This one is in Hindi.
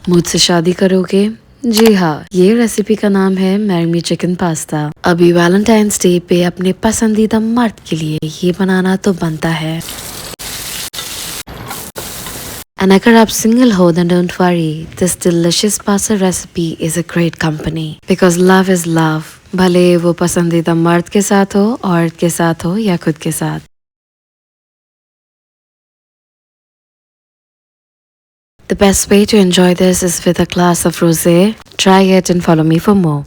मुझसे शादी करोगे? जी हाँ, ये रेसिपी का नाम है मैरी मी चिकन पास्ता। अभी वैलेंटाइंस डे पे अपने पसंदीदा मर्द के लिए ये बनाना तो बनता है। एंड अगर आप सिंगल हो then don't worry, this delicious pasta recipe is a great company because love is love, भले वो पसंदीदा मर्द के साथ हो, औरत के साथ हो या खुद के साथ। The best way to enjoy this is with a glass of rosé. Try it and follow me for more.